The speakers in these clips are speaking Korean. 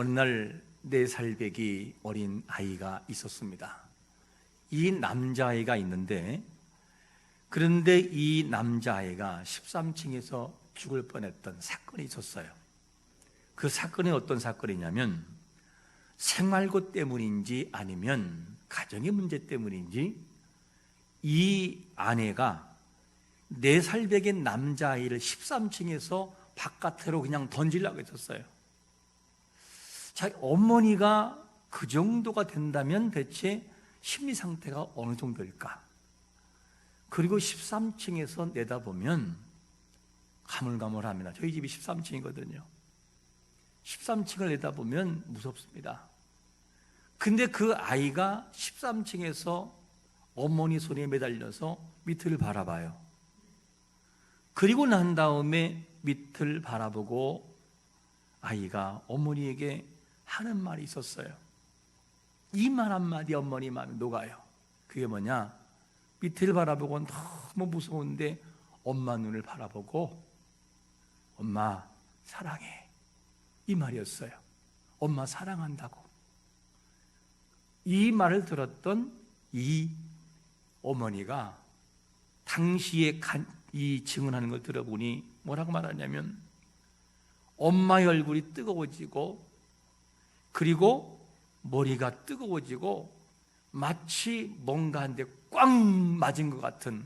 어느 날 4살배기 어린 아이가 있었습니다. 이 남자아이가 있는데, 그런데 이 남자아이가 13층에서 죽을 뻔했던 사건이 있었어요. 그 사건이 어떤 사건이냐면, 생활고 때문인지 아니면 가정의 문제 때문인지 이 아내가 4살배기 남자아이를 13층에서 바깥으로 그냥 던지려고 했었어요. 자, 어머니가 그 정도가 된다면 대체 심리 상태가 어느 정도일까? 그리고 13층에서 내다보면 가물가물합니다. 저희 집이 13층이거든요. 13층을 내다보면 무섭습니다. 근데 그 아이가 13층에서 어머니 손에 매달려서 밑을 바라봐요. 그리고 난 다음에 밑을 바라보고 아이가 어머니에게 하는 말이 있었어요. 이 말 한마디 어머니 마음이 녹아요. 그게 뭐냐? 밑을 바라보고 너무 무서운데 엄마 눈을 바라보고 엄마 사랑해, 이 말이었어요. 엄마 사랑한다고. 이 말을 들었던 이 어머니가 당시에 이 증언하는 걸 들어보니 뭐라고 말하냐면, 엄마의 얼굴이 뜨거워지고 그리고 머리가 뜨거워지고 마치 뭔가 한데 꽉 맞은 것 같은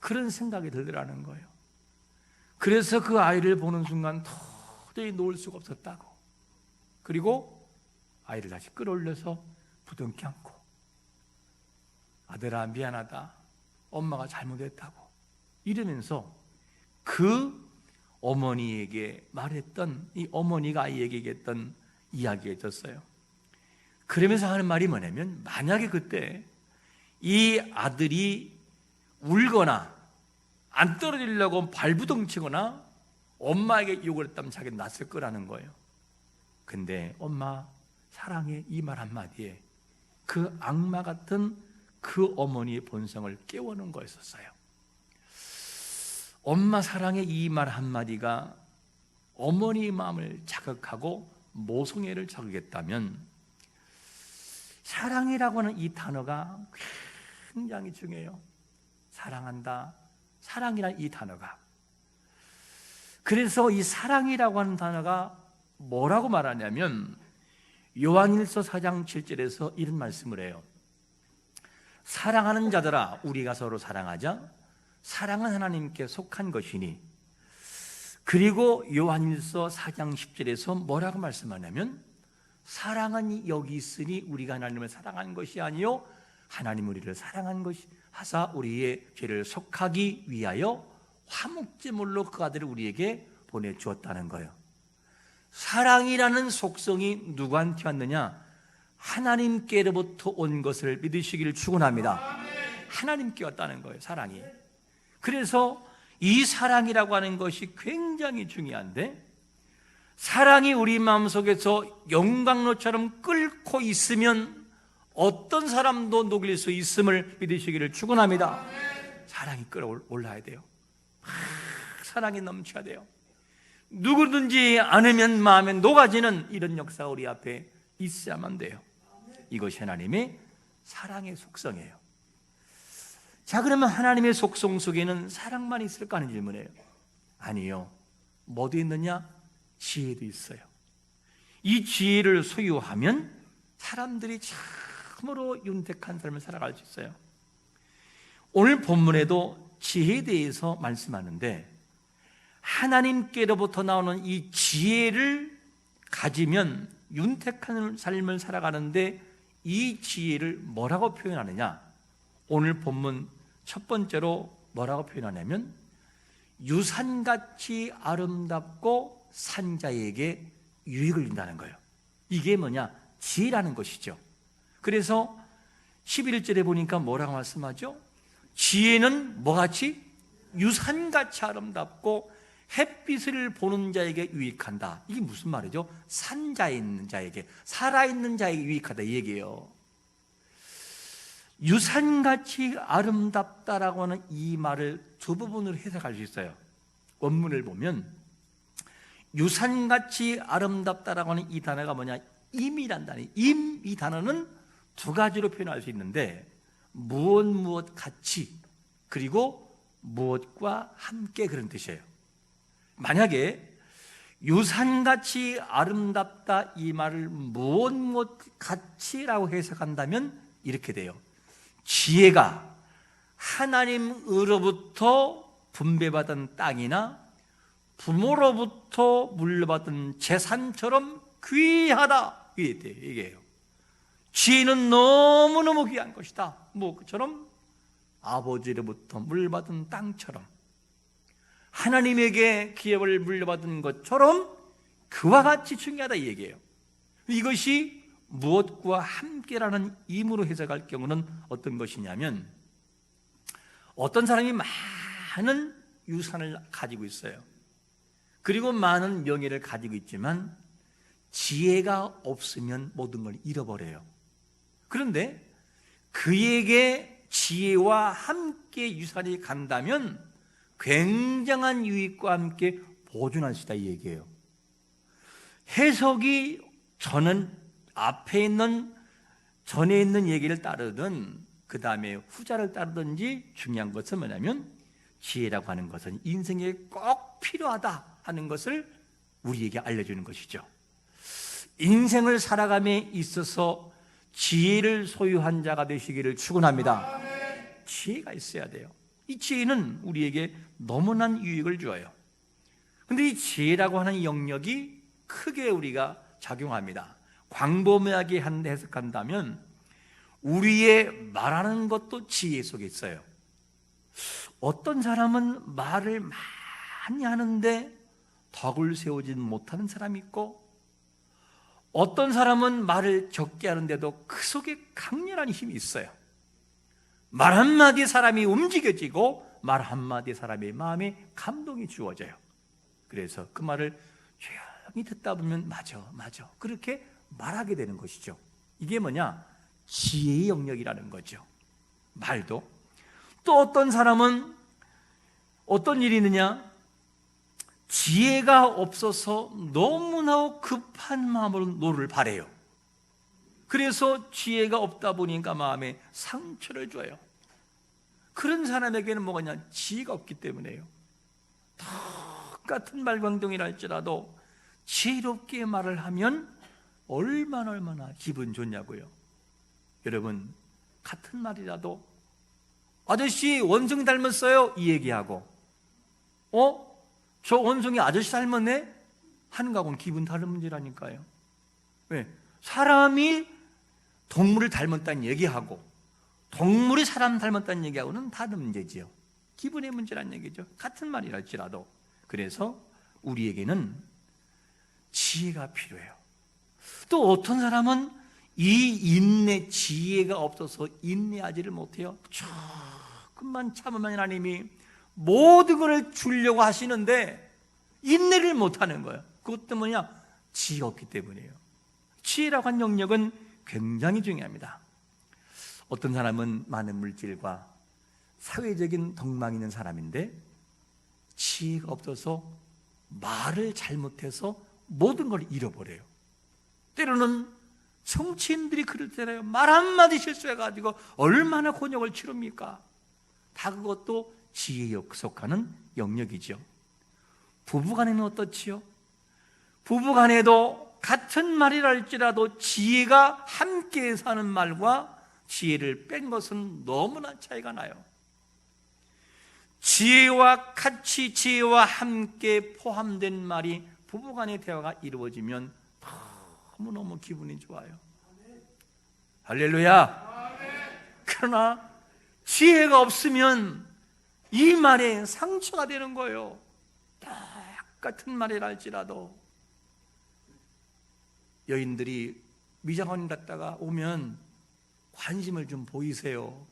그런 생각이 들더라는 거예요. 그래서 그 아이를 보는 순간 도저히 놓을 수가 없었다고. 그리고 아이를 다시 끌어올려서 부둥켜 안고, 아들아 미안하다, 엄마가 잘못했다고 이러면서 그 어머니에게 말했던, 이 어머니가 아이에게 얘기했던 이야기가 있었어요. 그러면서 하는 말이 뭐냐면, 만약에 그때 이 아들이 울거나 안 떨어지려고 발부둥치거나 엄마에게 욕을 했다면 자기는 났을 거라는 거예요. 근데 엄마 사랑해, 이 말 한마디에 그 악마 같은 그 어머니의 본성을 깨우는 거였었어요. 엄마 사랑해, 이 말 한마디가 어머니의 마음을 자극하고 모성애를 자극했다면, 사랑이라고 하는 이 단어가 굉장히 중요해요. 사랑한다, 사랑이라는 이 단어가. 그래서 이 사랑이라고 하는 단어가 뭐라고 말하냐면, 요한일서 4장 7절에서 이런 말씀을 해요. 사랑하는 자들아, 우리가 서로 사랑하자. 사랑은 하나님께 속한 것이니. 그리고 요한일서 4장 10절에서 뭐라고 말씀하냐면, 사랑은 여기 있으니 우리가 하나님을 사랑한 것이 아니요 하나님 우리를 사랑한 것이 하사 우리의 죄를 속하기 위하여 화목제물로 그 아들을 우리에게 보내주었다는 거예요. 사랑이라는 속성이 누구한테 왔느냐? 하나님께로부터 온 것을 믿으시기를 축원합니다. 하나님께 왔다는 거예요, 사랑이. 그래서 이 사랑이라고 하는 것이 굉장히 중요한데, 사랑이 우리 마음속에서 용광로처럼 끓고 있으면 어떤 사람도 녹일 수 있음을 믿으시기를 축원합니다. 사랑이 끓어올라야 돼요. 사랑이 넘쳐야 돼요. 누구든지 않으면 마음에 녹아지는 이런 역사가 우리 앞에 있어야만 돼요. 이것이 하나님의 사랑의 속성이에요. 자, 그러면 하나님의 속성 속에는 사랑만 있을까 하는 질문이에요. 아니요. 뭐도 있느냐? 지혜도 있어요. 이 지혜를 소유하면 사람들이 참으로 윤택한 삶을 살아갈 수 있어요. 오늘 본문에도 지혜에 대해서 말씀하는데, 하나님께로부터 나오는 이 지혜를 가지면 윤택한 삶을 살아가는데, 이 지혜를 뭐라고 표현하느냐? 오늘 본문 첫 번째로 뭐라고 표현하냐면, 유산같이 아름답고 산자에게 유익을 준다는 거예요. 이게 뭐냐? 지혜라는 것이죠. 그래서 11절에 보니까 뭐라고 말씀하죠? 지혜는 뭐같이? 유산같이 아름답고 햇빛을 보는 자에게 유익한다. 이게 무슨 말이죠? 산자에 있는 자에게, 살아있는 자에게 유익하다, 이 얘기예요. 유산같이 아름답다라고 하는 이 말을 두 부분으로 해석할 수 있어요. 원문을 보면 유산같이 아름답다라고 하는 이 단어가 뭐냐? 임이란 단어. 임, 이 단어는 두 가지로 표현할 수 있는데 무엇 같이, 그리고 무엇과 함께, 그런 뜻이에요. 만약에 유산같이 아름답다 이 말을 무엇 같이라고 해석한다면 이렇게 돼요. 지혜가 하나님으로부터 분배받은 땅이나 부모로부터 물려받은 재산처럼 귀하다, 이게요. 지혜는 너무너무 귀한 것이다. 그처럼 아버지로부터 물려받은 땅처럼, 하나님에게 기업을 물려받은 것처럼 그와 같이 중요하다, 이 얘기예요. 이것이 무엇과 함께라는 임으로 해석할 경우는 어떤 것이냐면, 어떤 사람이 많은 유산을 가지고 있어요. 그리고 많은 명예를 가지고 있지만 지혜가 없으면 모든 걸 잃어버려요. 그런데 그에게 지혜와 함께 유산이 간다면 굉장한 유익과 함께 보존할 수 있다, 이 얘기예요. 해석이 저는 앞에 있는, 전에 있는 얘기를 따르든 그 다음에 후자를 따르든지 중요한 것은 뭐냐면, 지혜라고 하는 것은 인생에 꼭 필요하다 하는 것을 우리에게 알려주는 것이죠. 인생을 살아감에 있어서 지혜를 소유한 자가 되시기를 축원합니다. 지혜가 있어야 돼요. 이 지혜는 우리에게 너무난 유익을 주어요. 그런데 이 지혜라고 하는 영역이 크게 우리가 작용합니다. 광범위하게 해석한다면 우리의 말하는 것도 지혜 속에 있어요. 어떤 사람은 말을 많이 하는데 덕을 세우지는 못하는 사람이 있고, 어떤 사람은 말을 적게 하는데도 그 속에 강렬한 힘이 있어요. 말 한마디 사람이 움직여지고 말 한마디 사람의 마음에 감동이 주어져요. 그래서 그 말을 조용히 듣다 보면 맞아 그렇게 말하게 되는 것이죠. 이게 뭐냐? 지혜의 영역이라는 거죠. 말도. 또 어떤 사람은 어떤 일이 있느냐? 지혜가 없어서 너무나 급한 마음으로 노를 바래요. 그래서 지혜가 없다 보니까 마음에 상처를 줘요. 그런 사람에게는 뭐냐? 지혜가 없기 때문에요. 똑같은 말광동이라 할지라도 지혜롭게 말을 하면 얼마나 기분 좋냐고요. 여러분, 같은 말이라도 아저씨 원숭이 닮았어요, 이 얘기하고 저 원숭이 아저씨 닮았네 하는 거하고는 기분 다른 문제라니까요. 왜? 사람이 동물을 닮았다는 얘기하고 동물이 사람 닮았다는 얘기하고는 다른 문제지요. 기분의 문제라는 얘기죠. 같은 말이랄지라도. 그래서 우리에게는 지혜가 필요해요. 또 어떤 사람은 이 인내, 지혜가 없어서 인내하지를 못해요. 조금만 참으면 하나님이 모든 것을 주려고 하시는데 인내를 못하는 거예요. 그것도 뭐냐? 지혜가 없기 때문이에요. 지혜라고 한 영역은 굉장히 중요합니다. 어떤 사람은 많은 물질과 사회적인 덕망이 있는 사람인데 지혜가 없어서 말을 잘못해서 모든 걸 잃어버려요. 때로는 정치인들이 그럴 때라요. 말 한마디 실수해가지고 얼마나 곤욕을 치릅니까? 다 그것도 지혜에 속하는 영역이죠. 부부간에는 어떻지요? 부부간에도 같은 말이라 할지라도 지혜가 함께 사는 말과 지혜를 뺀 것은 너무나 차이가 나요. 지혜와 같이, 지혜와 함께 포함된 말이 부부간의 대화가 이루어지면 너무너무 기분이 좋아요. 할렐루야. 그러나 지혜가 없으면 이 말에 상처가 되는 거예요. 똑같은 말이라 할지라도. 여인들이 미장원 갔다가 오면 관심을 좀 보이세요.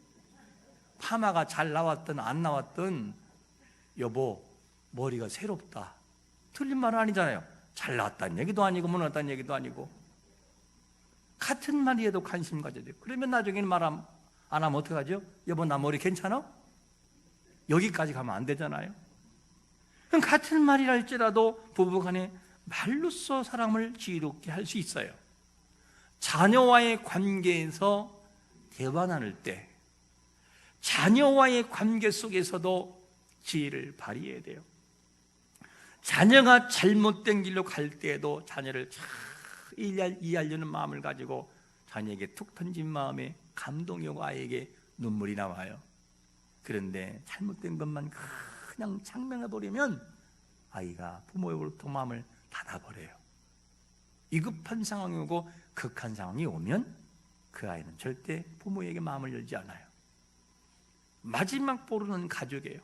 파마가 잘 나왔든 안 나왔든 여보 머리가 새롭다. 틀린 말은 아니잖아요. 잘 나왔다는 얘기도 아니고 못 나왔다는 얘기도 아니고 같은 말이에도 관심 가져야 돼요. 그러면 나중에는 말 안 하면 어떡하죠? 여보 나 머리 괜찮아? 여기까지 가면 안 되잖아요. 그럼 같은 말이라 할지라도 부부간에 말로써 사람을 지혜롭게 할 수 있어요. 자녀와의 관계에서 대화 나눌 때, 자녀와의 관계 속에서도 지혜를 발휘해야 돼요. 자녀가 잘못된 길로 갈 때에도 자녀를 잘 이해하려는 마음을 가지고 자녀에게 툭 던진 마음에 감동이 오고 아이에게 눈물이 나와요. 그런데 잘못된 것만 그냥 장명해버리면 아이가 부모로부터 마음을 닫아버려요. 위급한 상황이 오고 극한 상황이 오면 그 아이는 절대 부모에게 마음을 열지 않아요. 마지막 보루는 가족이에요.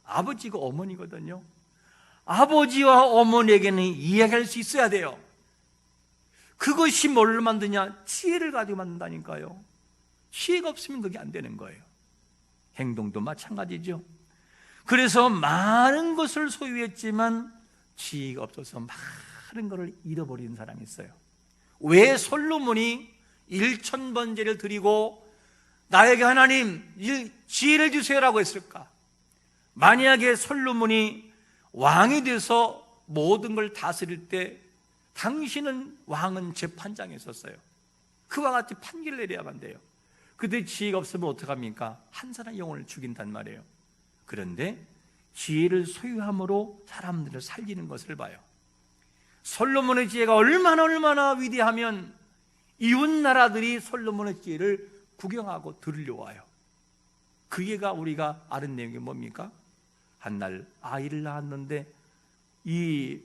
아버지가 어머니거든요. 아버지와 어머니에게는 이야기할 수 있어야 돼요. 그것이 뭘로 만드냐? 지혜를 가지고 만든다니까요. 지혜가 없으면 그게 안 되는 거예요. 행동도 마찬가지죠. 그래서 많은 것을 소유했지만 지혜가 없어서 많은 것을 잃어버리는 사람이 있어요. 왜 솔로몬이 1000번제를 드리고 나에게 하나님 지혜를 주세요라고 했을까? 만약에 솔로몬이 왕이 돼서 모든 걸 다스릴 때 당신은 왕은 재판장에 있었어요. 그와 같이 판결을 내려야만 돼요. 그때 지혜가 없으면 어떡합니까? 한 사람의 영혼을 죽인단 말이에요. 그런데 지혜를 소유함으로 사람들을 살리는 것을 봐요. 솔로몬의 지혜가 얼마나 위대하면 이웃 나라들이 솔로몬의 지혜를 구경하고 들으려와요. 그게가 우리가 아는 내용이 뭡니까? 한날 아이를 낳았는데, 이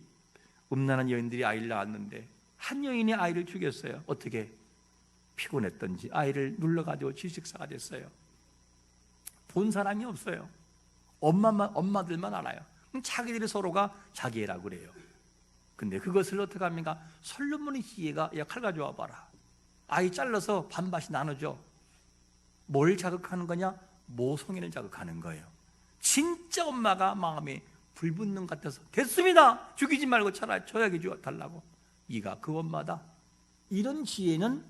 음란한 여인들이 아이를 낳았는데 한 여인이 아이를 죽였어요. 어떻게? 피곤했던지 아이를 눌러가지고 질식사가 됐어요. 본 사람이 없어요. 엄마들만 알아요. 그럼 자기들이 서로가 자기 애라고 그래요. 근데 그것을 어떻게 합니까? 솔로몬의 지혜가 야, 칼 가져와 봐라. 아이 잘라서 반반씩 나눠줘. 뭘 자극하는 거냐? 모성애를 자극하는 거예요. 진짜 엄마가 마음에 불 붙는 것 같아서 됐습니다. 죽이지 말고 차라리 저에게 달라고. 이가 그 엄마다. 이런 지혜는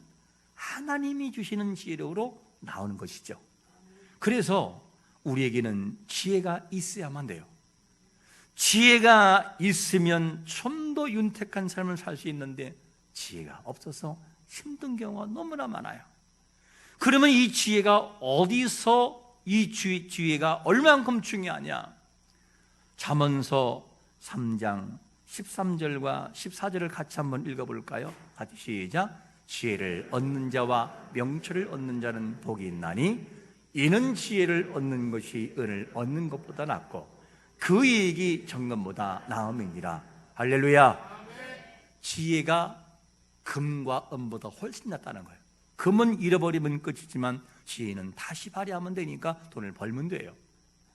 하나님이 주시는 지혜로 나오는 것이죠. 그래서 우리에게는 지혜가 있어야만 돼요. 지혜가 있으면 좀 더 윤택한 삶을 살 수 있는데 지혜가 없어서 힘든 경우가 너무나 많아요. 그러면 이 지혜가 어디서, 이 지혜가 얼만큼 중요하냐? 잠언서 3장 13절과 14절을 같이 한번 읽어볼까요? 같이 시작. 지혜를 얻는 자와 명철을 얻는 자는 복이 있나니 이는 지혜를 얻는 것이 은을 얻는 것보다 낫고 그 이익이 정금보다 나음이니라. 할렐루야. 지혜가 금과 은보다 훨씬 낫다는 거예요. 금은 잃어버리면 끝이지만 지혜는 다시 발휘하면 되니까 돈을 벌면 돼요.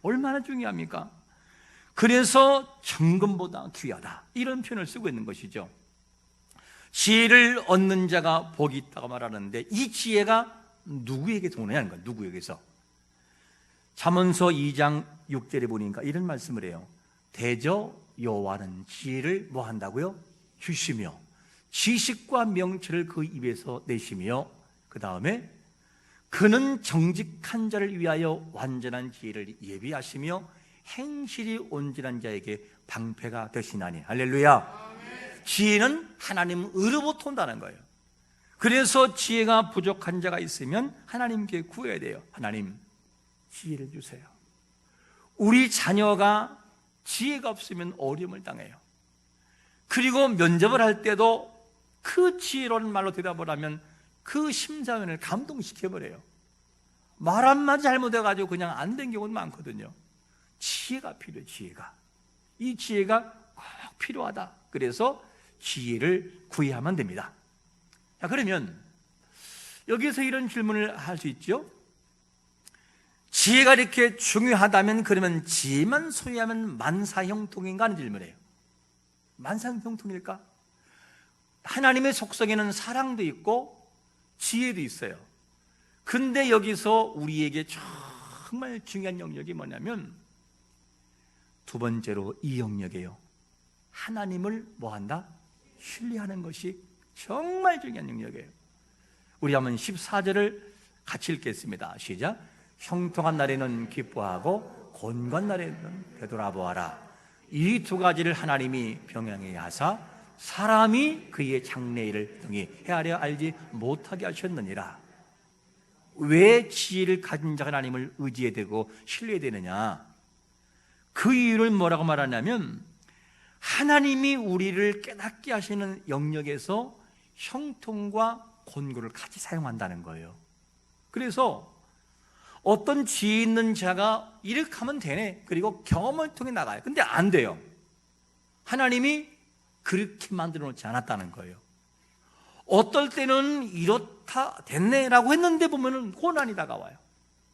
얼마나 중요합니까? 그래서 정금보다 귀하다, 이런 표현을 쓰고 있는 것이죠. 지혜를 얻는 자가 복이 있다고 말하는데 이 지혜가 누구에게서 오느냐는 거예요. 누구에게서? 잠언서 2장 6절에 보니까 이런 말씀을 해요. 대저 여호와는 지혜를 뭐 한다고요? 주시며 지식과 명철을 그 입에서 내시며, 그 다음에 그는 정직한 자를 위하여 완전한 지혜를 예비하시며 행실이 온전한 자에게 방패가 되시나니. 할렐루야. 지혜는 하나님으로부터 온다는 거예요. 그래서 지혜가 부족한 자가 있으면 하나님께 구해야 돼요. 하나님 지혜를 주세요. 우리 자녀가 지혜가 없으면 어려움을 당해요. 그리고 면접을 할 때도 그 지혜로운 말로 대답을 하면 그 심사위원을 감동시켜버려요. 말 한마디 잘못해가지고 그냥 안 된 경우도 많거든요. 지혜가 필요해요. 지혜가. 이 지혜가 꼭 필요하다. 그래서 지혜를 구해야만 됩니다. 자, 그러면 여기서 이런 질문을 할 수 있죠. 지혜가 이렇게 중요하다면 그러면 지혜만 소유하면 만사형통인가 하는 질문이에요. 만사형통일까? 하나님의 속성에는 사랑도 있고 지혜도 있어요. 근데 여기서 우리에게 정말 중요한 영역이 뭐냐면 두 번째로 이 영역이에요. 하나님을 뭐한다? 신뢰하는 것이 정말 중요한 영역이에요. 우리 한번 14절을 같이 읽겠습니다. 시작. 형통한 날에는 기뻐하고 곤고한 날에는 되돌아보아라. 이 두 가지를 하나님이 병행해 하사 사람이 그의 장래일을 등히 헤아려 알지 못하게 하셨느니라. 왜 지혜를 가진 자가 하나님을 의지해야 되고 신뢰해야 되느냐? 그 이유를 뭐라고 말하냐면 하나님이 우리를 깨닫게 하시는 영역에서 형통과 권고를 같이 사용한다는 거예요. 그래서 어떤 지혜 있는 자가 이렇게 하면 되네, 그리고 경험을 통해 나가요. 근데 안 돼요. 하나님이 그렇게 만들어 놓지 않았다는 거예요. 어떨 때는 이렇다 됐네라고 했는데 보면은 고난이 다가와요.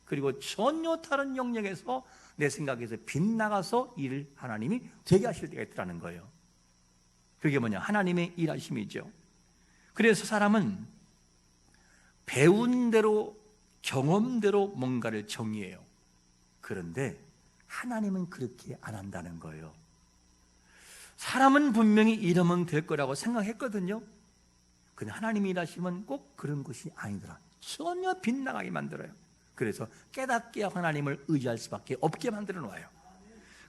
그리고 전혀 다른 영역에서 내 생각에서 빗나가서 일을 하나님이 되게 하실 때가 있다는 거예요. 그게 뭐냐? 하나님의 일하심이죠. 그래서 사람은 배운 대로 경험대로 뭔가를 정의해요. 그런데 하나님은 그렇게 안 한다는 거예요. 사람은 분명히 이러면 될 거라고 생각했거든요. 근데 하나님이 일하시면 꼭 그런 것이 아니더라. 전혀 빗나가게 만들어요. 그래서 깨닫게 하나님을 의지할 수밖에 없게 만들어 놓아요.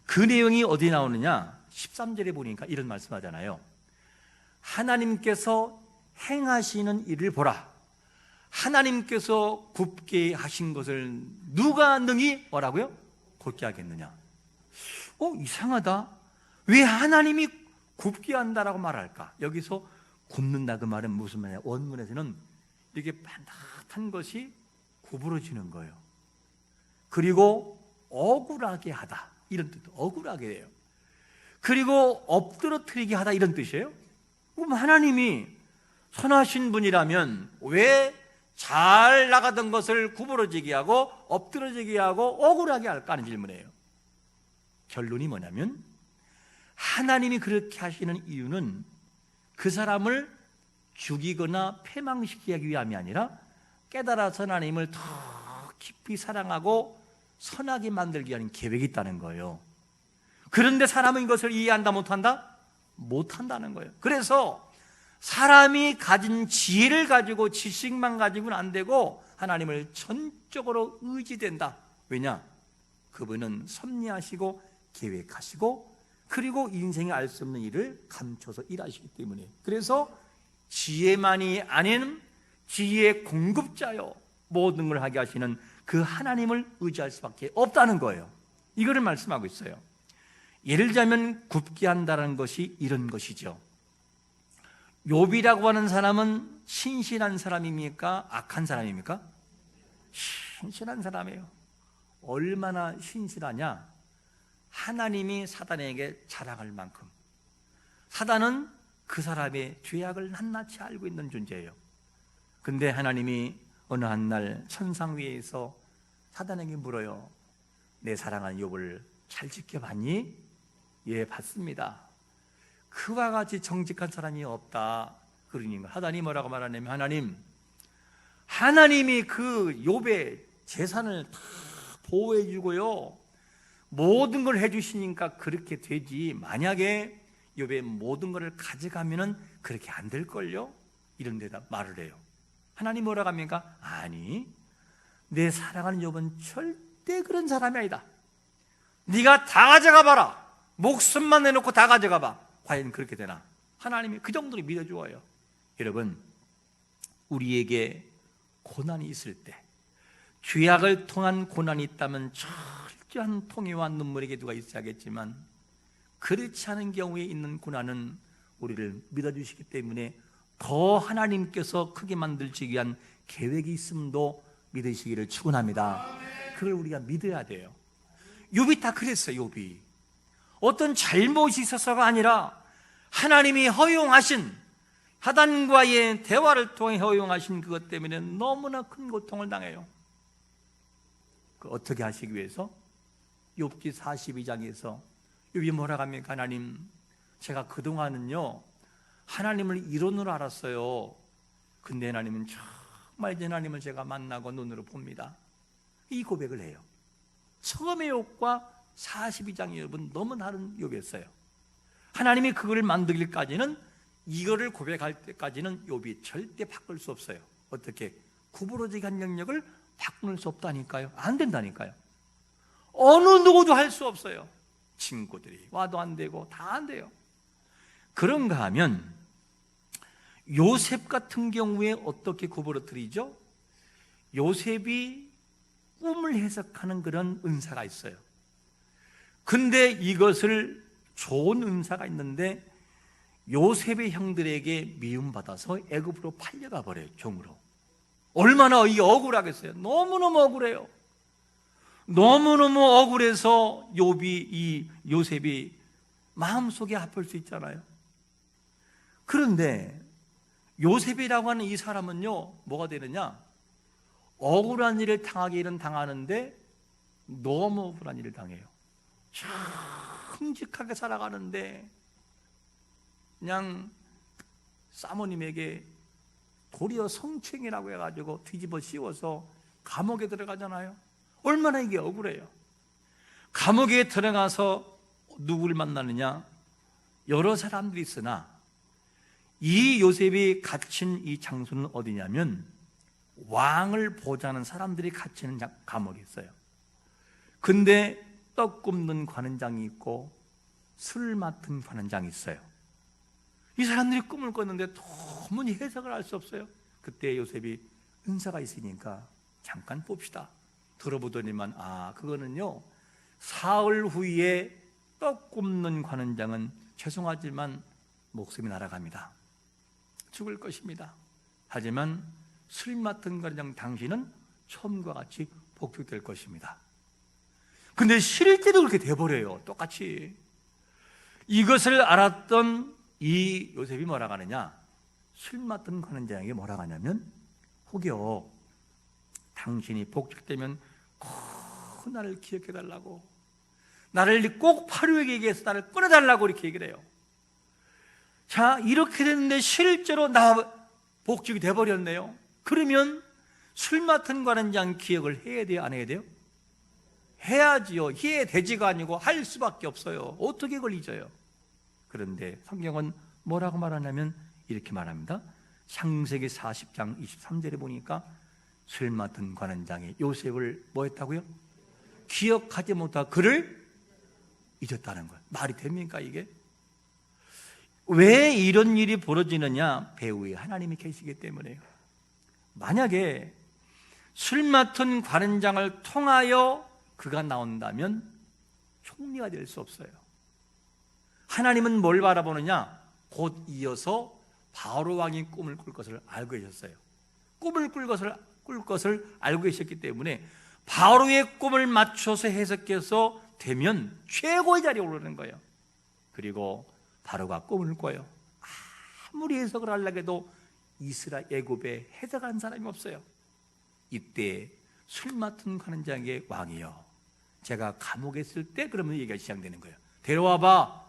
그 내용이 어디 나오느냐? 13절에 보니까 이런 말씀하잖아요. 하나님께서 행하시는 일을 보라. 하나님께서 굽게 하신 것을 누가 능히 뭐라고요? 곧게 하겠느냐? 이상하다. 왜 하나님이 굽게 한다라고 말할까? 여기서 굽는다 그 말은 무슨 말이냐? 원문에서는 이렇게 반듯한 것이 구부러지는 거예요. 그리고 억울하게 하다 이런 뜻, 억울하게 돼요. 그리고 엎드러뜨리게 하다 이런 뜻이에요. 그럼 하나님이 선하신 분이라면 왜 잘 나가던 것을 구부러지게 하고 엎드러지게 하고 억울하게 할까 하는 질문이에요. 결론이 뭐냐면 하나님이 그렇게 하시는 이유는 그 사람을 죽이거나 패망시키기 위함이 아니라 깨달아서 하나님을 더 깊이 사랑하고 선하게 만들기 위한 계획이 있다는 거예요. 그런데 사람은 이것을 이해한다 못한다? 못한다는 거예요. 그래서 사람이 가진 지혜를 가지고 지식만 가지고는 안 되고 하나님을 전적으로 의지된다. 왜냐? 그분은 섭리하시고 계획하시고 그리고 인생에 알 수 없는 일을 감춰서 일하시기 때문에. 그래서 지혜만이 아닌 지혜의 공급자요 모든 걸 하게 하시는 그 하나님을 의지할 수밖에 없다는 거예요. 이거를 말씀하고 있어요. 예를 들자면 굽게 한다는 것이 이런 것이죠. 욥이라고 하는 사람은 신실한 사람입니까? 악한 사람입니까? 신실한 사람이에요. 얼마나 신실하냐? 하나님이 사단에게 자랑할 만큼 사단은 그 사람의 죄악을 낱낱이 알고 있는 존재예요. 근데 하나님이 어느 한 날 천상 위에서 사단에게 물어요. 내 사랑하는 욥을 잘 지켜봤니? 예, 봤습니다. 그와 같이 정직한 사람이 없다. 그러니까 사단이 뭐라고 말하냐면 하나님이 그 욥의 재산을 다 보호해 주고요 모든 걸 해주시니까 그렇게 되지, 만약에 욥의 모든 것을 가져가면은 그렇게 안 될걸요? 이런 데다 말을 해요. 하나님 뭐라고 합니까? 아니, 내 사랑하는 욥은 절대 그런 사람이 아니다. 네가 다 가져가 봐라. 목숨만 내놓고 다 가져가 봐. 과연 그렇게 되나? 하나님이 그 정도로 믿어주어요. 여러분, 우리에게 고난이 있을 때, 죄악을 통한 고난이 있다면 철저한 통해와 눈물의 기도가 있어야겠지만 그렇지 않은 경우에 있는 고난은 우리를 믿어주시기 때문에 더 하나님께서 크게 만들기 위한 계획이 있음도 믿으시기를 축원합니다. 그걸 우리가 믿어야 돼요. 욥이 다 그랬어요. 욥이 어떤 잘못이 있어서가 아니라 하나님이 허용하신, 사단과의 대화를 통해 허용하신 그것 때문에 너무나 큰 고통을 당해요. 어떻게 하시기 위해서? 욥기 42장에서 욥이 뭐라고 합니까? 하나님, 제가 그동안은요 하나님을 이론으로 알았어요. 근데 하나님은 정말 이제 하나님을 제가 만나고 눈으로 봅니다. 이 고백을 해요. 처음의 욥과 42장의 욥은 너무 다른 욥이었어요. 하나님이 그걸 만들기까지는, 이거를 고백할 때까지는 욥이 절대 바꿀 수 없어요. 어떻게? 구부러지게 한 영역을 바꿀 수 없다니까요. 안 된다니까요. 어느 누구도 할 수 없어요. 친구들이 와도 안 되고 다 안 돼요. 그런가 하면 요셉 같은 경우에 어떻게 구부러뜨리죠? 요셉이 꿈을 해석하는 그런 은사가 있어요. 근데 이것을 좋은 은사가 있는데 요셉의 형들에게 미움받아서 애굽으로 팔려가 버려요. 종으로. 얼마나 이게 억울하겠어요. 너무너무 억울해요. 너무너무 억울해서 이 요셉이 마음속에 아플 수 있잖아요. 그런데 요셉이라고 하는 이 사람은요, 뭐가 되느냐? 억울한 일을 당하기는 당하는데 너무 억울한 일을 당해요. 큼직하게 살아가는데 그냥 사모님에게 도리어 성추행이라고 해가지고 뒤집어 씌워서 감옥에 들어가잖아요. 얼마나 이게 억울해요. 감옥에 들어가서 누구를 만나느냐? 여러 사람들이 있으나 이 요셉이 갇힌 이 장소는 어디냐면 왕을 보자는 사람들이 갇히는 감옥이 있어요. 근데 떡 굽는 관원장이 있고 술 맡은 관원장이 있어요. 이 사람들이 꿈을 꿨는데 도무지 해석을 할 수 없어요. 그때 요셉이 은사가 있으니까 잠깐 봅시다. 들어보더니만 그거는요, 사흘 후에 떡 굽는 관원장은 죄송하지만 목숨이 날아갑니다. 죽을 것입니다. 하지만 술 맡은 관원장 당신은 처음과 같이 복직될 것입니다. 근데 실제로 그렇게 돼버려요. 똑같이. 이것을 알았던 이 요셉이 뭐라고 하느냐? 술 맡은 관원장에게 뭐라고 하냐면, 혹여 당신이 복직되면 꼭 나를 기억해달라고, 나를 꼭 파류에게 얘기해서 나를 꺼내달라고 이렇게 얘기를 해요. 자, 이렇게 됐는데 실제로 나 복직이 돼버렸네요. 그러면 술 맡은 관원장 기억을 해야 돼요? 안 해야 돼요? 해야지요. 해야 되지가 아니고 할 수밖에 없어요. 어떻게 그걸 잊어요? 그런데 성경은 뭐라고 말하냐면 이렇게 말합니다. 창세기 40장 23절에 보니까 술 맡은 관원장이 요셉을 뭐 했다고요? 기억하지 못하고 그를 잊었다는 거예요. 말이 됩니까 이게? 왜 이런 일이 벌어지느냐? 배후에 하나님이 계시기 때문에요. 만약에 술 맡은 관원장을 통하여 그가 나온다면 총리가 될 수 없어요. 하나님은 뭘 바라보느냐? 곧 이어서 바로 왕이 꿈을 꿀 것을 알고 계셨어요. 꿈을 꿀 것을 알고 계셨기 때문에 바로의 꿈을 맞춰서 해석해서 되면 최고의 자리에 오르는 거예요. 그리고 바로가 꿈을 꿔요. 아무리 해석을 하려고 해도 이스라엘 애굽에 해석한 사람이 없어요. 이때 술 맡은 관원장의 왕이요, 제가 감옥에 있을 때 그러면 얘기가 시작되는 거예요. 데려와봐.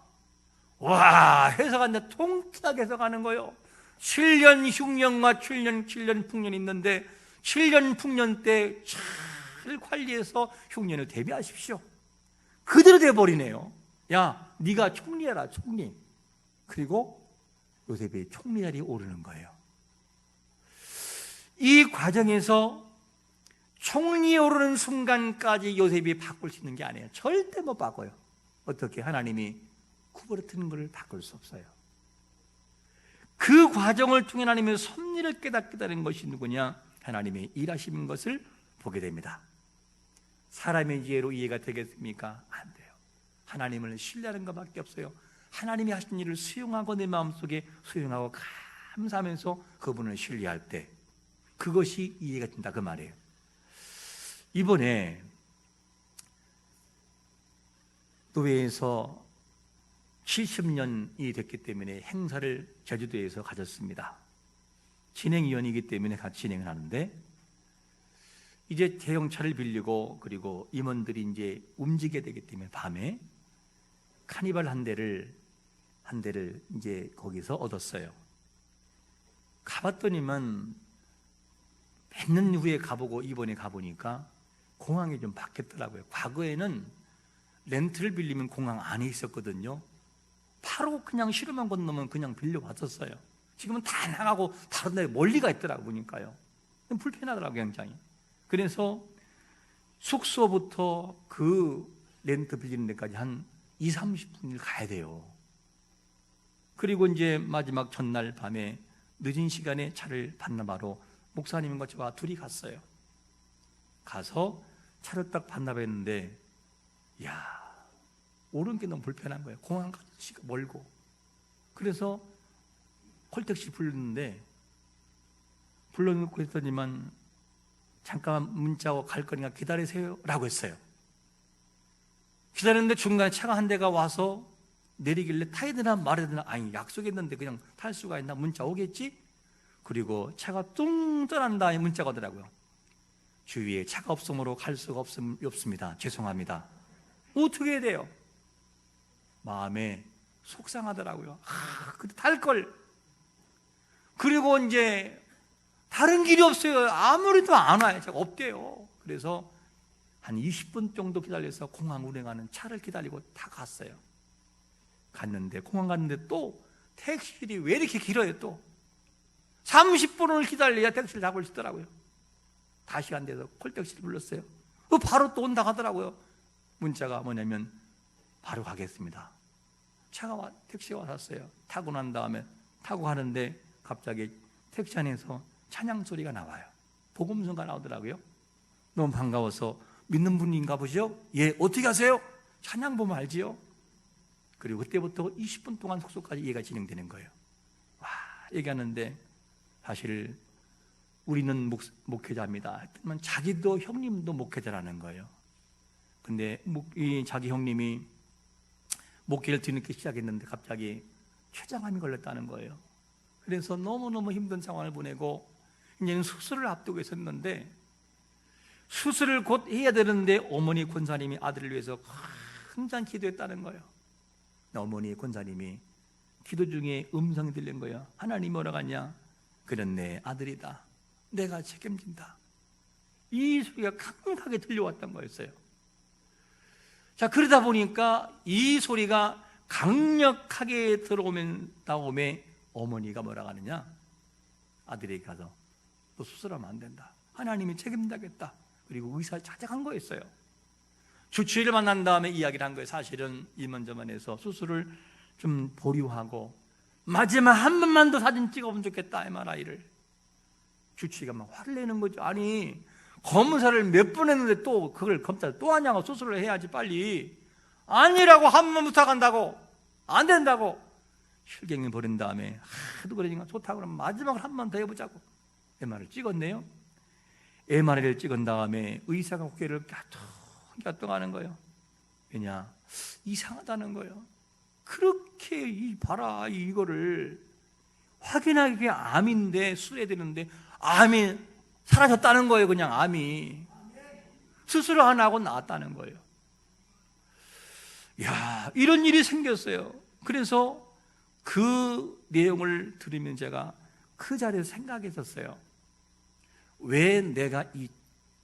와, 해석하는데 통쾌하게 해석하는 거예요. 7년 흉년과 7년 풍년이 있는데 7년 풍년 때 잘 관리해서 흉년을 대비하십시오. 그대로 돼버리네요. 야, 네가 총리해라, 총리. 그리고 요셉이 총리 자리에 오르는 거예요. 이 과정에서 총리에 오르는 순간까지 요셉이 바꿀 수 있는 게 아니에요. 절대 못 바꿔요. 어떻게? 하나님이 구부러뜨리는 것을 바꿀 수 없어요. 그 과정을 통해 하나님의 섭리를 깨닫게 되는 것이 누구냐? 하나님의 일하시는 것을 보게 됩니다. 사람의 지혜로 이해가 되겠습니까? 안 돼요. 하나님을 신뢰하는 것밖에 없어요. 하나님이 하신 일을 수용하고 내 마음속에 수용하고 감사하면서 그분을 신뢰할 때 그것이 이해가 된다, 그 말이에요. 이번에 노회에서 70년이 됐기 때문에 행사를 제주도에서 가졌습니다. 진행위원이기 때문에 같이 진행을 하는데, 이제 대형차를 빌리고 그리고 임원들이 이제 움직여야 되기 때문에 밤에 카니발 한 대를 이제 거기서 얻었어요. 가봤더니만 몇 년 후에 가보고 이번에 가보니까 공항이 좀 바뀌었더라고요. 과거에는 렌트를 빌리면 공항 안에 있었거든요. 바로 그냥 시름만 건너면 그냥 빌려왔었어요. 지금은 다 나가고 다른 데 멀리 가 있더라고 보니까요. 불편하더라고요, 굉장히. 그래서 숙소부터 그 렌트 빌리는 데까지 한 2, 30분을 가야 돼요. 그리고 이제 마지막 전날 밤에 늦은 시간에 차를 반납하러 목사님과 저와 둘이 갔어요. 가서 차를 딱 반납했는데, 야, 오는 게 너무 불편한 거예요. 공항 가기가 멀고. 그래서 콜택시 불러놓고 했더니만 잠깐 문자하고 갈 거니까 기다리세요 라고 했어요. 기다렸는데 중간에 차가 한 대가 와서 내리길래 타야 되나 말아야 되나, 아니 약속했는데 그냥 탈 수가 있나, 문자 오겠지? 그리고 차가 뚱 떠난 다음에 문자가 오더라고요. 주위에 차가 없으므로 갈 수가 없습니다. 죄송합니다. 어떻게 해야 돼요? 마음에 속상하더라고요. 근데 탈걸. 그리고 이제 다른 길이 없어요. 아무래도 안 와요. 제가 없대요. 그래서 한 20분 정도 기다려서 공항 운행하는 차를 기다리고 다 갔어요. 갔는데 공항 갔는데 또 택시들이 왜 이렇게 길어요? 또 30분을 기다려야 택시를 잡을 수 있더라고요. 다시 안 돼서 콜택시를 불렀어요. 바로 또 온다 하더라고요. 문자가 뭐냐면 바로 가겠습니다. 택시가 왔어요. 타고 난 다음에 타고 가는데 갑자기 택시 안에서 찬양 소리가 나와요. 복음성가 나오더라고요. 너무 반가워서 믿는 분인가 보죠? 예, 어떻게 하세요? 찬양 보면 알지요? 그리고 그때부터 20분 동안 속속까지 얘기가 진행되는 거예요. 와, 얘기하는데 사실 우리는 목회자입니다 했더니 자기도 형님도 목회자라는 거예요. 근데 자기 형님이 목회를 뒤늦게 시작했는데 갑자기 췌장암이 걸렸다는 거예요. 그래서 너무너무 힘든 상황을 보내고 이제는 수술을 앞두고 있었는데, 수술을 곧 해야 되는데 어머니 권사님이 아들을 위해서 한잔 기도했다는 거예요. 어머니 권사님이 기도 중에 음성이 들린 거예요. 하나님 뭐라고 하냐? 그는 내 아들이다. 내가 책임진다. 이 소리가 강력하게 들려왔던 거였어요. 자, 그러다 보니까 이 소리가 강력하게 들어오면 다음에 어머니가 뭐라고 하느냐? 아들에게 가서 너 수술하면 안 된다. 하나님이 책임다겠다. 그리고 의사를 찾아간 거였어요. 주치의를 만난 다음에 이야기를 한 거예요. 사실은 이만저만해서 수술을 좀 보류하고 마지막 한 번만 더 사진 찍어보면 좋겠다, MRI를. 주치의가 막 화를 내는 거죠. 아니, 검사를 몇 번 했는데 또 그걸 검사를 또 하냐고, 수술을 해야지 빨리. 아니라고, 한 번 부탁한다고, 안 된다고. 실갱이 버린 다음에 하도 그러니까 좋다고 그러면 마지막으로 한 번 더 해보자고 MRI를 찍었네요. MRI를 찍은 다음에 의사가 고개를 갸뚱하는 거예요. 왜냐? 이상하다는 거예요. 그렇게 봐라, 이거를 확인하기 암인데 수술해야 되는데 암이 사라졌다는 거예요. 그냥 암이 수술을 안 하고 나았다는 거예요. 야, 이런 일이 생겼어요. 그래서 그 내용을 들으면 제가 그 자리에서 생각했었어요. 왜 내가 이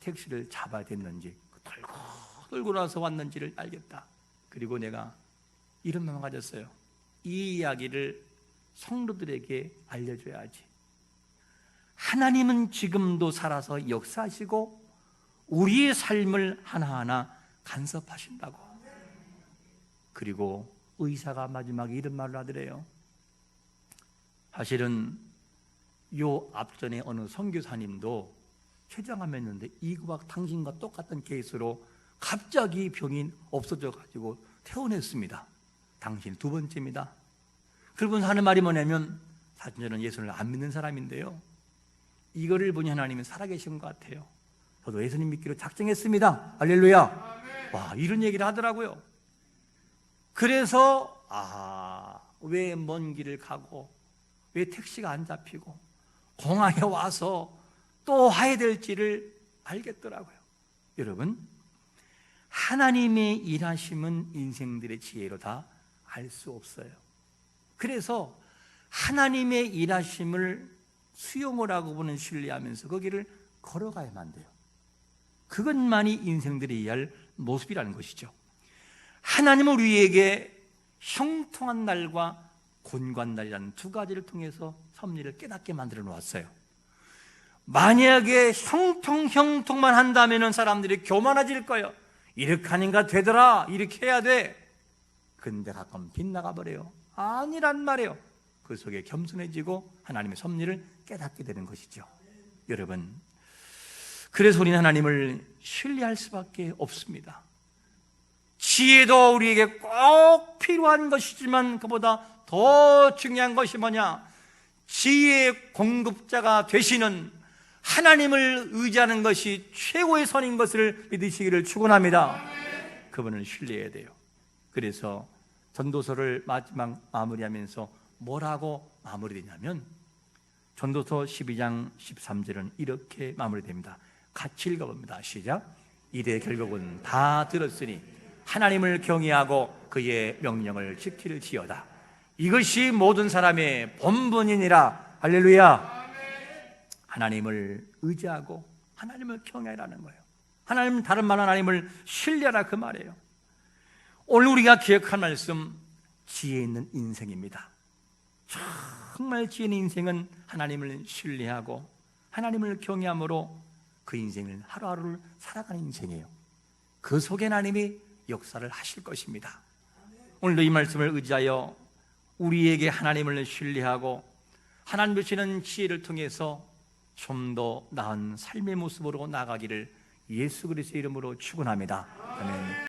택시를 잡아야 됐는지, 돌고 나서 왔는지를 알겠다. 그리고 내가 이런 마음을 가졌어요. 이 이야기를 성도들에게 알려줘야지. 하나님은 지금도 살아서 역사하시고 우리의 삶을 하나하나 간섭하신다고. 그리고 의사가 마지막에 이런 말을 하더래요. 사실은 요 앞전에 어느 선교사님도 췌장암했는데 이거와 당신과 똑같은 케이스로 갑자기 병이 없어져 가지고 퇴원했습니다. 당신 두 번째입니다. 그분 하는 말이 뭐냐면, 사실 저는 예수를 안 믿는 사람인데요, 이거를 보니 하나님은 살아계신 것 같아요. 저도 예수님 믿기로 작정했습니다. 할렐루야. 와, 이런 얘기를 하더라고요. 그래서 왜 먼 길을 가고 왜 택시가 안 잡히고 공항에 와서 또 와야 될지를 알겠더라고요. 여러분, 하나님의 일하심은 인생들의 지혜로 다 알 수 없어요. 그래서 하나님의 일하심을 수용을 하고 보는 신뢰하면서 거기를 걸어가야만 돼요. 그것만이 인생들이 이해할 모습이라는 것이죠. 하나님은 우리에게 형통한 날과 곤관날이라는 두 가지를 통해서 섭리를 깨닫게 만들어 놓았어요. 만약에 형통만 한다면 사람들이 교만해질 거예요. 이렇게 하니까 되더라, 이렇게 해야 돼. 근데 가끔 빗나가 버려요. 아니란 말이에요. 그 속에 겸손해지고 하나님의 섭리를 깨닫게 되는 것이죠. 여러분, 그래서 우리는 하나님을 신뢰할 수밖에 없습니다. 지혜도 우리에게 꼭 필요한 것이지만 그보다 더 중요한 것이 뭐냐? 지혜의 공급자가 되시는 하나님을 의지하는 것이 최고의 선인 것을 믿으시기를 축원합니다. 그분을 신뢰해야 돼요. 그래서 전도서를 마지막 마무리하면서 뭐라고 마무리되냐면 전도서 12장 13절은 이렇게 마무리됩니다. 같이 읽어봅니다. 시작. 이래 결국은 다 들었으니 하나님을 경외하고 그의 명령을 지킬지어다. 이것이 모든 사람의 본분이니라. 할렐루야. 하나님을 의지하고 하나님을 경외하라는 거예요. 하나님, 다른 말은 하나님을 신뢰하라 그 말이에요. 오늘 우리가 기억할 말씀, 지혜 있는 인생입니다. 정말 지혜 있는 인생은 하나님을 신뢰하고 하나님을 경외함으로 그 인생을 하루하루를 살아가는 인생이에요. 그 속에 하나님이 역사를 하실 것입니다. 오늘도 이 말씀을 의지하여 우리에게 하나님을 신뢰하고 하나님 주시는 지혜를 통해서 좀 더 나은 삶의 모습으로 나가기를 예수 그리스도의 이름으로 축원합니다. 아멘.